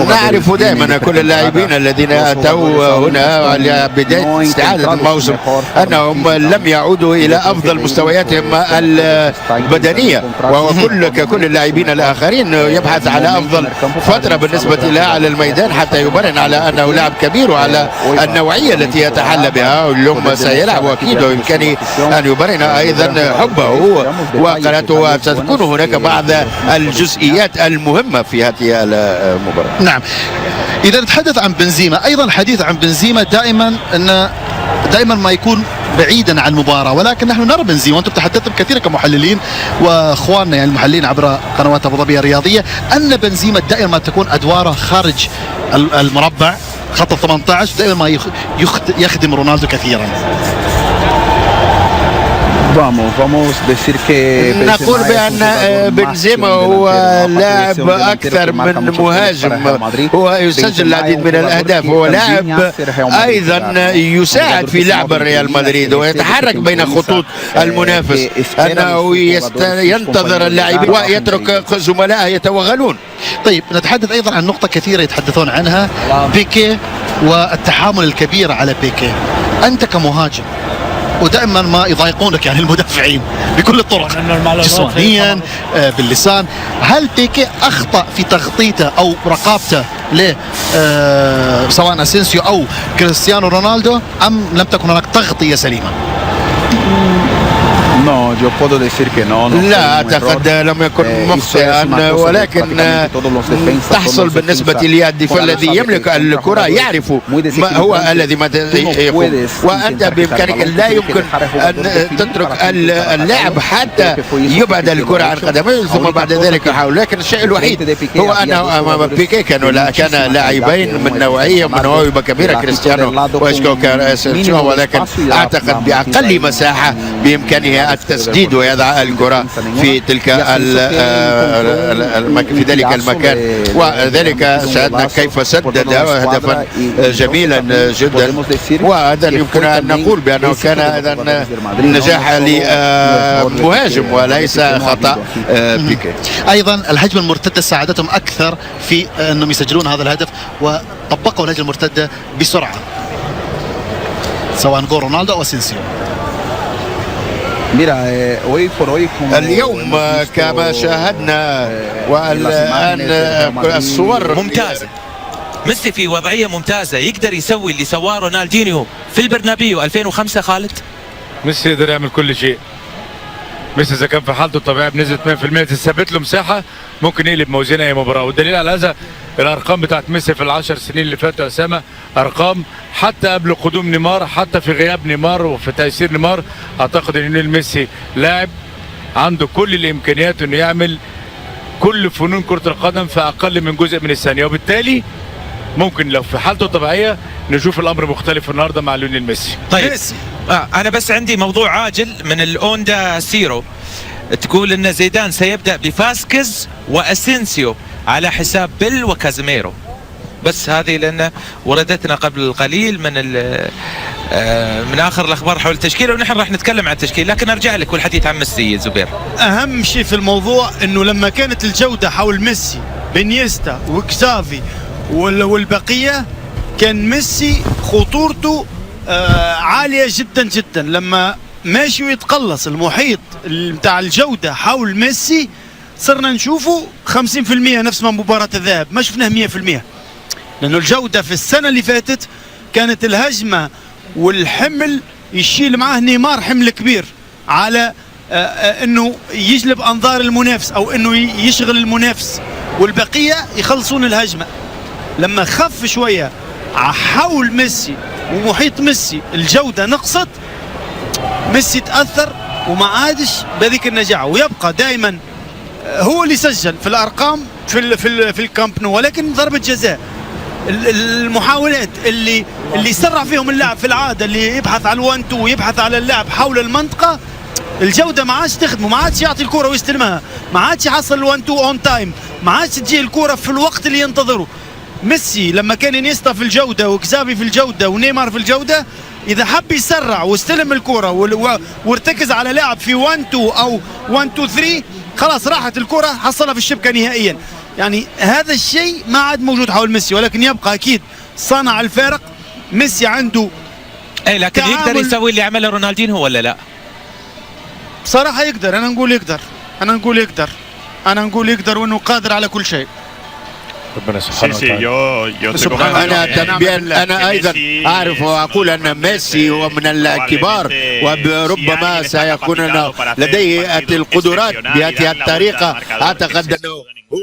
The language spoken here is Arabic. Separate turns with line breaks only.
نعرف دائما كل اللاعبين الذين أتوا هنا على بداية استعادة الموسم أنهم لم يعودوا إلى أفضل مستوياتهم البدنية، وهو كل اللاعبين الآخرين يبحث على أفضل فترة بالنسبة له على الميدان حتى يبرهن على أنه لاعب كبير وعلى النوعية التي يتحلى بها. اليوم سيلعب وأكيد ويمكنه أن يبرهن أيضا حبه وقناته، وستكون هناك بعض الجزئيات المهمة في هذه المباراة.
نعم، إذا نتحدث عن بنزيما، أيضا الحديث عن بنزيما دائما ما يكون بعيدا عن المباراة، ولكن نحن نرى بنزيما، وانتم تحدثتم كثيرا كمحللين واخواننا يعني المحللين عبر قنوات ابو ظبي الرياضيه ان بنزيما دائما ما تكون ادواره خارج المربع خط 18، دائما ما يخدم رونالدو كثيرا.
نقول بأن بنزيما هو لاعب أكثر من مهاجم، هو يسجل العديد من الأهداف، هو لاعب أيضا يساعد في لعب الريال مدريد ويتحرك بين خطوط المنافس، أنه ينتظر اللاعبين ويترك زملائه يتوغلون.
طيب نتحدث أيضا عن نقطة كثيرة يتحدثون عنها، بيكي والتحامل الكبير على بيكي. أنت كمهاجم ودائما ما يضايقونك يعني المدافعين بكل الطرق، جسمانيا باللسان، هل بيكي اخطا في تغطيته او رقابته ل سواء اسينسيو او كريستيانو رونالدو، ام لم تكن هناك تغطيه سليمه؟
لا أعتقد لم يكن مخطئا، ولكن تحصل بالنسبة لي الدفاع الذي يملك الكرة يعرف ما هو الذي يقوم، وأنت بإمكانك لا يمكن أن تترك اللاعب حتى يبعد الكرة عن قدميه ثم بعد ذلك يحاول. لكن الشيء الوحيد هو أنه أمام بيكي كان لاعبين من نوعية من موهبة كبيرة، كريستيانو وإسكو، ولكن أعتقد بأقل مساحة بإمكانه التسديد ويضع الكرة في تلك في ذلك المكان، وذلك شاهدنا كيف سدد هدفا جميلا جدا، وهذا يمكن أن نقول بأنه كان أيضا نجاح لمهاجم وليس خطأ بيكي.
أيضا الهجمة المرتدة ساعدتهم أكثر في أنهم يسجلون هذا الهدف، وطبقوا الهجمة المرتدة بسرعة سواء جول رونالدو أو اسينسيو.
اليوم كما شاهدنا والآن الصور
ممتازة، ميسي في وضعية ممتازة، يقدر يسوي اللي سواه رونالدينيو في البرنابيو 2005. خالد،
ميسي يقدر يعمل كل شيء. ميسي إذا كان في حالته الطبيعية بنسبة 100% تثبت له مساحة ممكن يقلب موازين أي مباراة، والدليل على هذا الأرقام بتاعت ميسي في ال10 سنين اللي فاتوا أسامة، أرقام حتى قبل قدوم نيمار، حتى في غياب نيمار وفي تأثير نيمار. أعتقد إن ميسي لاعب عنده كل الإمكانيات إنه يعمل كل فنون كرة القدم في أقل من جزء من الثانية، وبالتالي ممكن لو في حالته الطبيعية نشوف الأمر مختلف النهارده مع ليونيل ميسي.
طيب أنا بس عندي موضوع عاجل من الأوندا سيرو، تقول إن زيدان سيبدأ بفاسكيز وأسينسيو على حساب بيل وكازيميرو، بس هذه لأن وردتنا قبل قليل من آخر الأخبار حول التشكيلة، ونحن راح نتكلم عن التشكيل، لكن أرجع لك والحديث عن ميسي. زبير،
أهم شيء في الموضوع إنه لما كانت الجودة حول ميسي بنيستا وكسافي والبقية، كان ميسي خطورته عالية جدا جدا. لما ماشي ويتقلص المحيط بتاع الجودة حول ميسي صرنا نشوفه 50% نفس ما مباراة الذهاب، ما شفناه 100%، لأنه الجودة في السنة اللي فاتت كانت الهجمة والحمل يشيل معاه نيمار حمل كبير على انه يجلب انظار المنافس او انه يشغل المنافس، والبقية يخلصون الهجمة. لما خف شوية حول ميسي ومحيط ميسي الجودة نقصت، ميسي تأثر وما عادش بهذيك النجاعة، ويبقى دائما هو اللي سجل في الأرقام في الكامب نو، ولكن ضربة جزاء، المحاولات اللي يسرع فيهم اللاعب في العادة، اللي يبحث على الوان تو ويبحث على اللاعب حول المنطقة، الجودة ما عادش تخدمه، ما عادش يعطي الكرة ويستلمها، ما عادش يحصل الوان تو اون تايم، ما عادش تجي الكرة في الوقت اللي ينتظره. ميسي لما كان انيستا في الجودة وكزافي في الجودة ونيمار في الجودة، إذا حب يسرع واستلم الكرة وارتكز على لاعب في 1-2 أو 1-2-3، خلاص راحت الكرة، حصلها في الشبكة نهائيا. يعني هذا الشيء ما عاد موجود حول ميسي، ولكن يبقى اكيد صنع الفارق. ميسي عنده
اي لكن يقدر
تعامل.
يسوي اللي عمله رونالدينهو ولا لا؟
بصراحه يقدر، انا نقول يقدر، انا نقول يقدر وانه قادر على كل شيء.
ربنا سبحانه وتعالى.
أنا أيضا أعرف وأقول أن ميسي هو من الكبار، وربما سيكون لديه القدرات بهذه الطريقة. أعتقد أنه هو